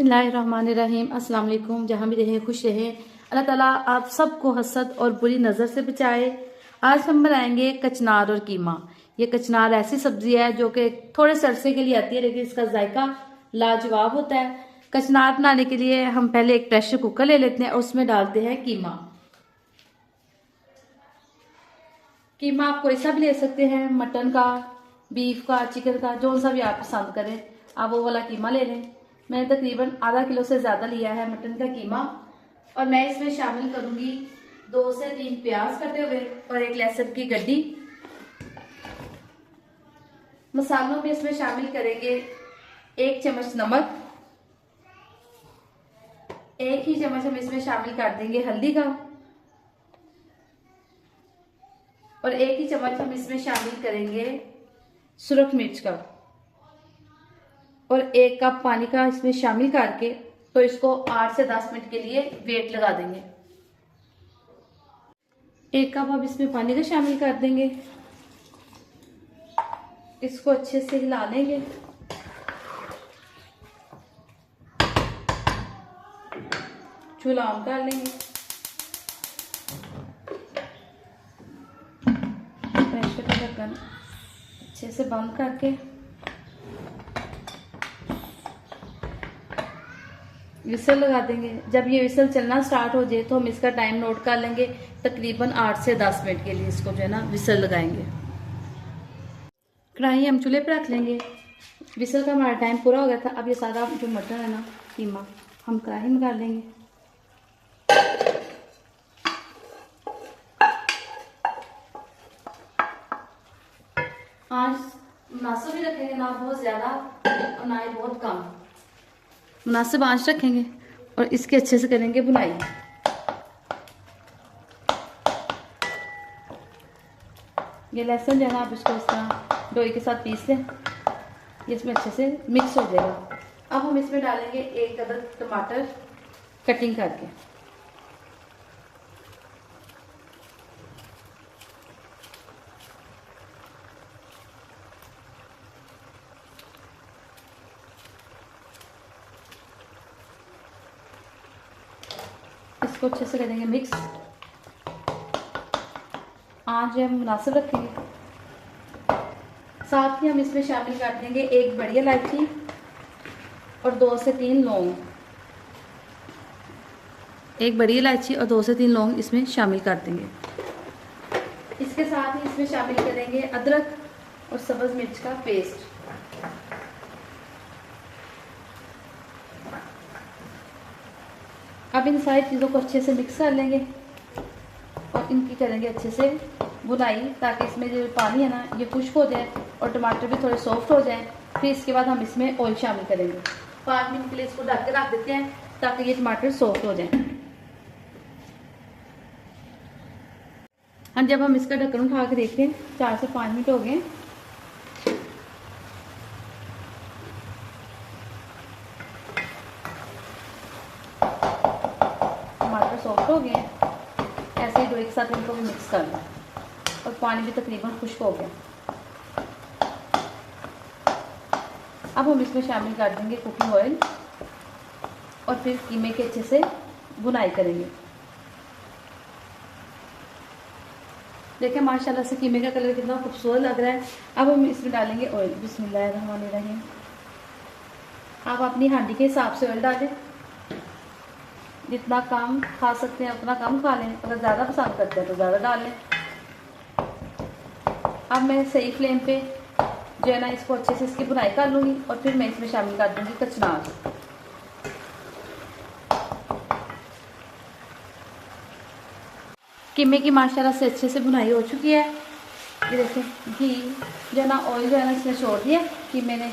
बिस्मिल्लाहिर्रहमानिर्रहीम। अस्सलाम वालेकुम। जहाँ भी रहें खुश रहें। अल्लाह ताला आप सबको हसद और बुरी नज़र से बचाए। आज हम बनाएंगे कचनार और कीमा। ये कचनार ऐसी सब्जी है जो कि थोड़े से अरसे के लिए आती है, लेकिन इसका जायका लाजवाब होता है। कचनार बनाने के लिए हम पहले एक प्रेशर कुकर ले लेते हैं और उसमें डालते हैं कीमा। कीमा आप कोई सा भी ले सकते हैं, मटन का, बीफ का, चिकन का, जो सा भी आप पसंद करें आप वो वाला कीमा ले लें। मैंने तकरीबन आधा किलो से ज़्यादा लिया है मटन का कीमा। और मैं इसमें शामिल करूंगी 2 से 3 प्याज कटे हुए और 1 लहसुन की गड्डी। मसालों में इसमें शामिल करेंगे 1 चम्मच नमक, 1 ही चम्मच हम इसमें शामिल कर देंगे हल्दी का, और 1 ही चम्मच हम इसमें शामिल करेंगे सुरख मिर्च का, और 1 कप पानी का इसमें शामिल करके तो इसको 8 से 10 मिनट के लिए वेट लगा देंगे। 1 कप अब इसमें पानी का शामिल कर देंगे। इसको अच्छे से हिला लेंगे। चूल्हा ऑन कर लेंगे। प्रेशर का ढक्कन अच्छे से बंद करके विसल लगा देंगे। जब ये विसल चलना स्टार्ट हो जाए तो हम इसका टाइम नोट कर लेंगे। तकरीबन 8 से 10 मिनट के लिए इसको जो है ना विसल लगाएंगे। कढ़ाई हम चूल्हे पर रख लेंगे। विसल का हमारा टाइम पूरा हो गया था। अब ये सारा जो मटन है ना, कीमा, हम कढ़ाई में डाल लेंगे। आँच मुनासिब ही रखेंगे, ना बहुत ज़्यादा और ना ही बहुत कम, मुनासिब आंच रखेंगे और इसके अच्छे से करेंगे भुनाई। ये लहसुन जो है ना, आप इसको इस तरह डोई के साथ पीस लें, ये इसमें अच्छे से मिक्स हो जाएगा। अब हम इसमें डालेंगे 1 अदद टमाटर कटिंग करके। इसको अच्छे से करेंगे मिक्स। आँच हम मुनासिब रखेंगे। साथ ही हम इसमें शामिल कर देंगे 1 बड़ी इलायची और 2 से 3 लौंग। 1 बड़ी इलायची और 2 से 3 लौंग इसमें शामिल कर देंगे। इसके साथ ही इसमें शामिल करेंगे अदरक और सब्ज़ मिर्च का पेस्ट। अब इन सारी चीज़ों को अच्छे से मिक्स कर लेंगे और इनकी करेंगे अच्छे से भुनाई, ताकि इसमें जो पानी है ना ये खुश्क हो जाए और टमाटर भी थोड़े सॉफ्ट हो जाए। फिर इसके बाद हम इसमें ऑयल शामिल करेंगे। 5 मिनट के लिए इसको ढक के रख देते हैं ताकि ये टमाटर सॉफ्ट हो जाए। हाँ, जब हम इसका ढक्कन उठा के देखते हैं 4 से 5 मिनट हो गए। टमाटर सॉफ्ट हो गए। ऐसे ही 2 एक साथ इनको भी मिक्स कर लें और पानी भी तकरीबन खुश्क हो गया। अब हम इसमें शामिल कर देंगे कुकिंग ऑयल और फिर कीमे के अच्छे से भुनाई करेंगे। देखिए माशाल्लाह से कीमे का कलर कितना खूबसूरत लग रहा है। अब हम इसमें डालेंगे ऑयल। बिस्मिल्लाहिर्रहमानिर्रहीम। आप अपनी हांडी के हिसाब से ऑयल डालें। जितना कम खा सकते हैं उतना कम खा लें। अगर ज़्यादा पसंद करते हैं तो ज़्यादा डाल लें। अब मैं सही फ्लेम पे जो है ना इसको अच्छे से इसकी भुनाई कर लूँगी और फिर मैं इसमें शामिल कर दूँगी कचनार। कीमे की माशाल्लाह से अच्छे से भुनाई हो चुकी है। ये देखिए घी जो है ना, ऑयल जो है ना इसमें छोड़ दिया। कीमे ने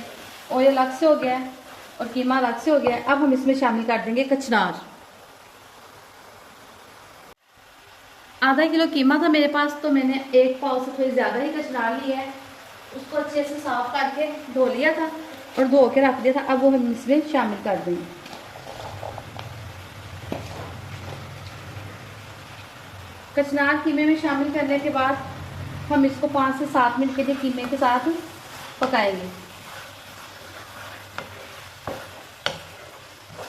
ऑयल अलग से हो गया है और कीमा अलग से हो गया है। अब हम इसमें शामिल कर देंगे कचनार। आधा किलो कीमा था मेरे पास, तो मैंने 1 पाव से थोड़ी ज़्यादा ही कचनार लिया है। उसको अच्छे से साफ करके धो लिया था और धो के रख दिया था। अब वो हम इसमें शामिल कर देंगे। कचनार कीमे में शामिल करने के बाद हम इसको 5 से 7 मिनट के लिए कीमे के साथ पकाएंगे।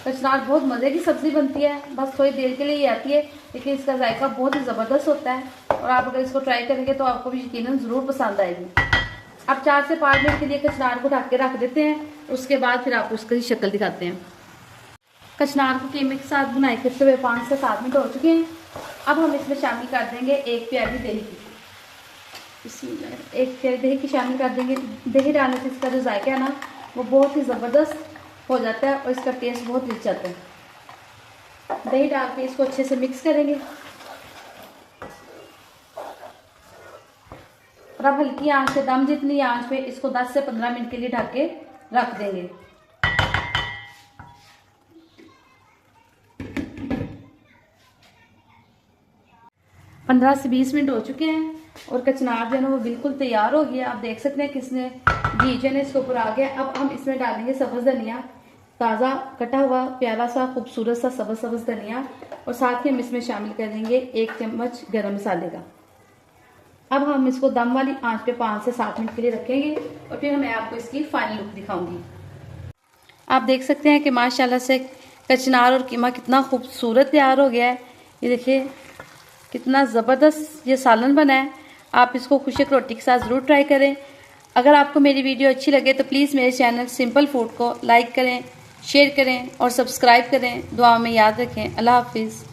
कचनार बहुत मज़े की सब्ज़ी बनती है, बस थोड़ी देर के लिए ही आती है, लेकिन इसका जायका बहुत ही ज़बरदस्त होता है और आप अगर इसको ट्राई करेंगे तो आपको भी यकीनन ज़रूर पसंद आएगी। अब 4 से 5 मिनट के लिए कचनार को ढक के रख देते हैं, उसके बाद फिर आपको उसकी शक्ल दिखाते हैं। कचनार को कीमे के साथ बुनाई करते हुए 5 से 7 मिनट हो चुके हैं। अब हम इसमें शामिल कर देंगे 1 प्याली दही की, इसमें 1 प्याली दही की शामिल कर देंगे। दही डालने से इसका जो जायका है ना वो बहुत ही ज़बरदस्त हो जाता है और इसका टेस्ट बहुत रिच आता है। दही डाल के इसको अच्छे से मिक्स करेंगे और अब हल्की आंच से, दम जितनी आंच पे इसको 10 से 15 मिनट के लिए ढक के रख देंगे। पंद्रह से 20 मिनट हो चुके हैं और कचनार जो है ना वो बिल्कुल तैयार हो गया। आप देख सकते हैं किसने घी जो है ना इसके ऊपर आ गया। अब हम इसमें डालेंगे सब्ज़ धनिया, ताज़ा कटा हुआ प्यारा सा खूबसूरत सा सब्ज़ धनिया, और साथ ही हम इसमें शामिल करेंगे 1 चम्मच गरम मसाले का। अब हम इसको दम वाली आंच पे 5 से 7 मिनट के लिए रखेंगे और फिर मैं आपको इसकी फाइनल लुक दिखाऊंगी। आप देख सकते हैं कि माशाल्लाह से कचनार और कीमा कितना खूबसूरत तैयार हो गया है। ये देखिए कितना ज़बरदस्त ये सालन बना है। आप इसको खुशक रोटी के साथ ज़रूर ट्राई करें। अगर आपको मेरी वीडियो अच्छी लगे तो प्लीज़ मेरे चैनल सिंपल फूड को लाइक करें, शेयर करें और सब्सक्राइब करें। दुआ में याद रखें। अल्लाह हाफिज़।